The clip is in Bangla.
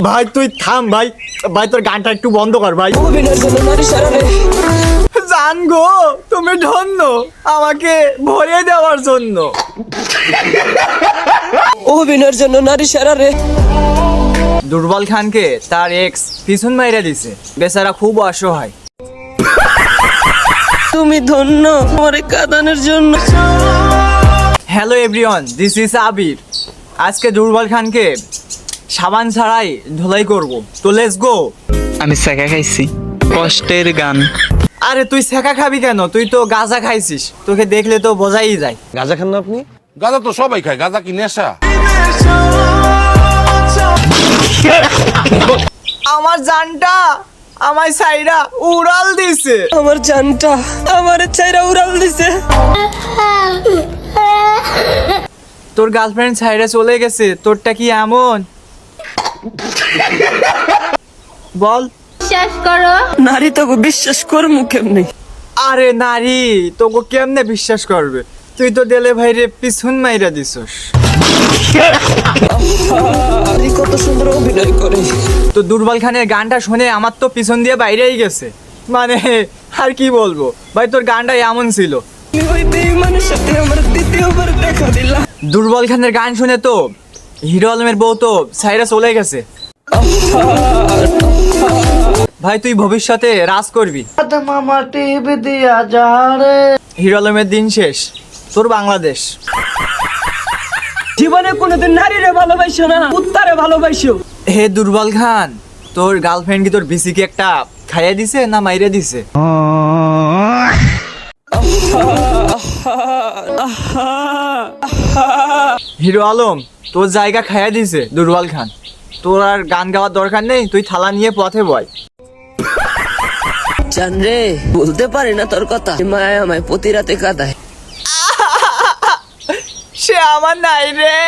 ভাই তুই থাম ভাই, ভাই তোর গানটা একটু বন্ধ কর ভাই। অভিনয়ের জন্য নারী সারা রে। জান গো তুমি ধন্য আমাকে ভরিয়ে দেওয়ার জন্য। অভিনয়ের জন্য নারী সারা রে। দুর্বল খানকে তার এক্স পিছন মাইরা দিছে, বেচারা খুব অসহায়। তুমি ধন্য আমার কাঁদানোর জন্য। হ্যালো এভরিওয়ান, দিস ইজ আবির। আজকে দুর্বল খানকে সাবান ছাড়াই ধুলাই করব, তো লেটস গো। আমি সেকা খাইছি, কষ্টের গান। আরে তুই সেকা খাবি কেন? তুই তো গাঁজা খাইছিস, তোকে দেখলে তো বোঝাই যায়। গাঁজা খান না আপনি? গাঁজা তো সবাই খায়, গাঁজা কি নেশা? আমার জানটা আমায় সাইরা উড়াল দিছে। আমার জানটা আমার ছাইরা উড়াল দিছে। তোর গার্লফ্রেন্ড সাইরা চলে গেছে, তোরটা কি এমন? বল। বিশ্বাস করো। নারী তোকে বিশ্বাস করমু কেমনে? আরে নারী তোকে কেমনে বিশ্বাস করবে? তুই তো দেলে ভাইরে পিছন মাইরা দিছস। নারী কত সুন্দর অভিনয় করে। তো দুর্বল খানের গানটা শুনে আমার তো পিছন দিয়ে বাইরেই গেছে, মানে আর কি বলবো ভাই, তোর গানটা এমন ছিল। তুমি ওই বেঈমানের সাথে আমার দ্বিতীয়বার দেখা দিলা। দুর্বল খানের গান শুনে তো হিরো আলমের বউ তো সাইরা চলে গেছে। ভাই তুই ভবিষ্যতে রাজ করবি। হিরো আলমের দিন শেষ, তোর বাংলাদেশ। জীবনে কোনোদিন নারীরে ভালোবাসো না, উত্তারে ভালোবাসো। হে দুর্বল খান, তোর গার্লফ্রেন্ড কি তোর বিসিকে একটা খাইয়া দিছে না মাইরা দিছে? হিরো আলম তোর জায়গা খাইয়া দিছে দুর্বল খান, তোর আর গান গাওয়ার দরকার নেই, তুই থালা নিয়ে পথে বয়। জান রে, বলতে পারি না তোর কথা, মায়া আমায় প্রতি রাতে কাঁদায়। সে আমার নাই রে।